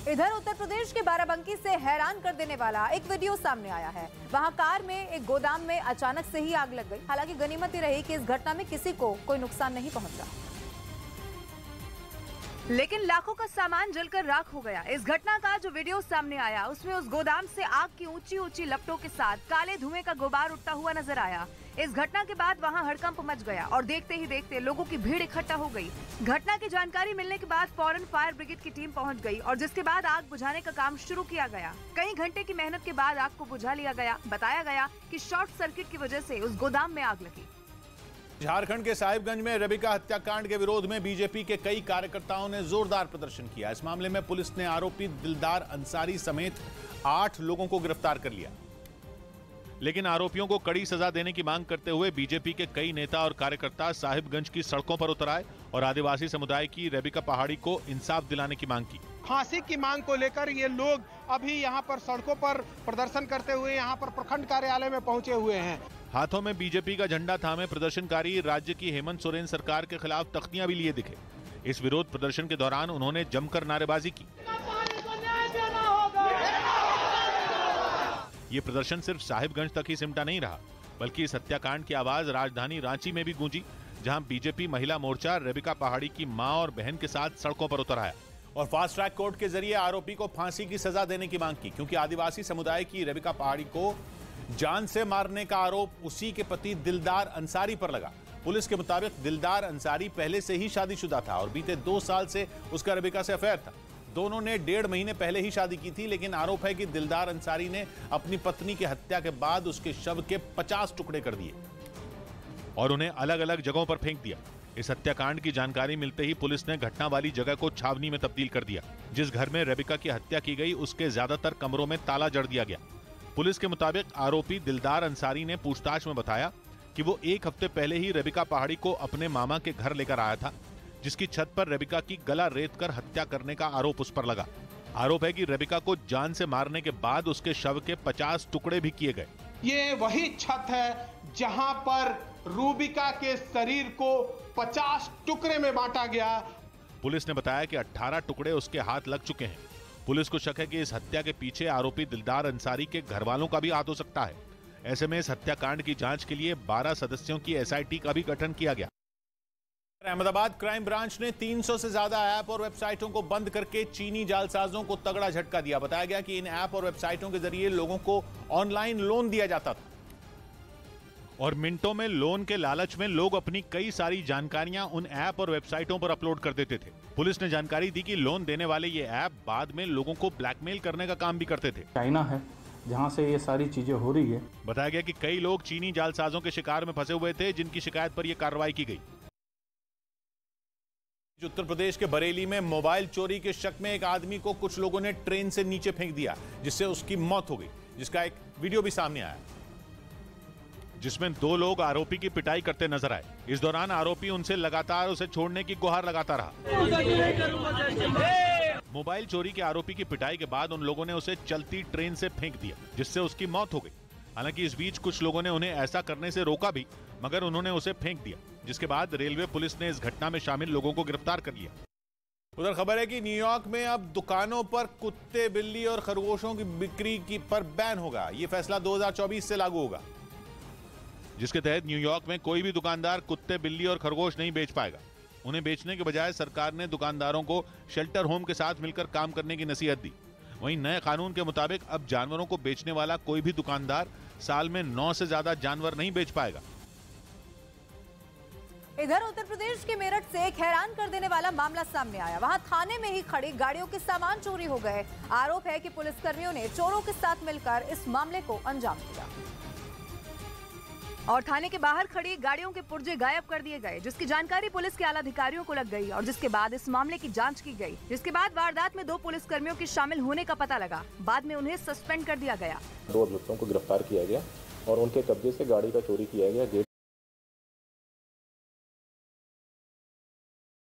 इधर उत्तर प्रदेश के बाराबंकी से हैरान कर देने वाला एक वीडियो सामने आया है। वहां कार में एक गोदाम में अचानक से ही आग लग गई। हालांकि गनीमत ही रही कि इस घटना में किसी को कोई नुकसान नहीं पहुंचा, लेकिन लाखों का सामान जलकर राख हो गया। इस घटना का जो वीडियो सामने आया उसमें उस गोदाम से आग की ऊंची ऊंची लपटों के साथ काले धुएं का गुबार उठता हुआ नजर आया। इस घटना के बाद वहां हड़कंप मच गया और देखते ही देखते लोगों की भीड़ इकट्ठा हो गई। घटना की जानकारी मिलने के बाद फौरन फायर ब्रिगेड की टीम पहुंच गई और जिसके बाद आग बुझाने का काम शुरू किया गया। कई घंटे की मेहनत के बाद आग को बुझा लिया गया। बताया गया कि शॉर्ट सर्किट की वजह से उस गोदाम में आग लगी। झारखंड के साहिबगंज में रेबिका हत्याकांड के विरोध में बीजेपी के कई कार्यकर्ताओं ने जोरदार प्रदर्शन किया। इस मामले में पुलिस ने आरोपी दिलदार अंसारी समेत 8 लोगों को गिरफ्तार कर लिया, लेकिन आरोपियों को कड़ी सजा देने की मांग करते हुए बीजेपी के कई नेता और कार्यकर्ता साहिबगंज की सड़कों पर उतर आए और आदिवासी समुदाय की रेबिका पहाड़ी को इंसाफ दिलाने की मांग की। फांसी की मांग को लेकर ये लोग अभी यहाँ पर सड़कों पर प्रदर्शन करते हुए यहाँ पर प्रखंड कार्यालय में पहुंचे हुए हैं। हाथों में बीजेपी का झंडा थामे प्रदर्शनकारी राज्य की हेमंत सोरेन सरकार के खिलाफ तख्तियां भी लिए दिखे। इस विरोध प्रदर्शन के दौरान उन्होंने जमकर नारेबाजी की। ये प्रदर्शन सिर्फ साहिबगंज तक ही सिमटा नहीं रहा, बल्कि इस हत्याकांड की आवाज राजधानी रांची में भी गूंजी, जहां बीजेपी महिला मोर्चा रेबिका पहाड़ी की मां और बहन के साथ सड़कों पर उतर आया और फास्ट ट्रैक कोर्ट के जरिए आरोपी को फांसी की सजा देने की मांग की, क्योंकि आदिवासी समुदाय की रेबिका पहाड़ी को जान से मारने का आरोप उसी के पति दिलदार अंसारी पर लगा। पुलिस के मुताबिक दिलदार अंसारी पहले से ही शादीशुदा था और बीते 2 साल से उसका रेबिका से अफेयर था। दोनों ने 1.5 महीने पहले ही शादी की थी, लेकिन आरोप है कि दिलदार अंसारी ने अपनी पत्नी की हत्या के बाद उसके शव के 50 टुकड़े कर दिए और उन्हें अलग अलग जगहों पर फेंक दिया। इस हत्याकांड की जानकारी मिलते ही पुलिस ने घटना वाली जगह को छावनी में तब्दील कर दिया। जिस घर में रेबिका की हत्या की गई उसके ज्यादातर कमरों में ताला जड़ दिया गया। पुलिस के मुताबिक आरोपी दिलदार अंसारी ने पूछताछ में बताया कि वो 1 हफ्ते पहले ही रेबिका पहाड़ी को अपने मामा के घर लेकर आया था, जिसकी छत पर रेबिका की गला रेत कर हत्या करने का आरोप उस पर लगा। आरोप है कि रेबिका को जान से मारने के बाद उसके शव के 50 टुकड़े भी किए गए। ये वही छत है जहां पर रूबिका के शरीर को 50 टुकड़े में बांटा गया। पुलिस ने बताया कि 18 टुकड़े उसके हाथ लग चुके हैं। पुलिस को शक है कि इस हत्या के पीछे आरोपी दिलदार अंसारी के घर वालों का भी हाथ हो सकता है। ऐसे में इस हत्याकांड की जांच के लिए 12 सदस्यों की SIT का भी गठन किया गया। अहमदाबाद क्राइम ब्रांच ने 300 से ज्यादा ऐप और वेबसाइटों को बंद करके चीनी जालसाजों को तगड़ा झटका दिया। बताया गया कि इन ऐप और वेबसाइटों के जरिए लोगों को ऑनलाइन लोन दिया जाता था और मिनटों में लोन के लालच में लोग अपनी कई सारी जानकारियां उन ऐप और वेबसाइटों पर अपलोड कर देते थे। पुलिस ने जानकारी दी कि लोन देने वाले ये ऐप बाद में लोगों को ब्लैकमेल करने का काम भी करते थे। चाइना है जहां से ये सारी चीजें हो रही है। बताया गया कि कई लोग चीनी जालसाजों के शिकार में फंसे हुए थे, जिनकी शिकायत पर यह कार्रवाई की गई। उत्तर प्रदेश के बरेली में मोबाइल चोरी के शक में एक आदमी को कुछ लोगों ने ट्रेन से नीचे फेंक दिया, जिससे उसकी मौत हो गई, जिसका एक वीडियो भी सामने आया, जिसमें 2 लोग आरोपी की पिटाई करते नजर आए। इस दौरान आरोपी उनसे लगातार उसे छोड़ने की गुहार लगाता रहा। मोबाइल चोरी के आरोपी की पिटाई के बाद उन लोगों ने उसे चलती ट्रेन से फेंक दिया, जिससे उसकी मौत हो गई। हालांकि इस बीच कुछ लोगों ने उन्हें ऐसा करने से रोका भी, मगर उन्होंने उसे फेंक दिया, जिसके बाद रेलवे पुलिस ने इस घटना में शामिल लोगों को गिरफ्तार कर लिया। उधर खबर है कि न्यूयॉर्क में अब दुकानों पर कुत्ते, बिल्ली और खरगोशों की बिक्री पर बैन होगा। यह फैसला 2024 से लागू होगा, जिसके तहत न्यूयॉर्क में कोई भी दुकानदार कुत्ते, बिल्ली और खरगोश नहीं बेच पाएगा। उन्हें बेचने के बजाय सरकार ने दुकानदारों को शेल्टर होम के साथ मिलकर काम करने की नसीहत दी। वहीं नए कानून के मुताबिक अब जानवरों को बेचने वाला कोई भी दुकानदार साल में 9 से ज्यादा जानवर नहीं बेच पाएगा। इधर उत्तर प्रदेश के मेरठ से एक हैरान कर देने वाला मामला सामने आया। वहां थाने में ही खड़ी गाड़ियों के सामान चोरी हो गए। आरोप है कि पुलिसकर्मियों ने चोरों के साथ मिलकर इस मामले को अंजाम दिया और थाने के बाहर खड़ी गाड़ियों के पुर्जे गायब कर दिए गए, जिसकी जानकारी पुलिस के आला अधिकारियों को लग गई और जिसके बाद इस मामले की जांच की गई। जिसके बाद वारदात में 2 पुलिसकर्मियों के शामिल होने का पता लगा। बाद में उन्हें सस्पेंड कर दिया गया। 2 अभियुक्तों को गिरफ्तार किया गया और उनके कब्जे से गाड़ी का चोरी किया गया।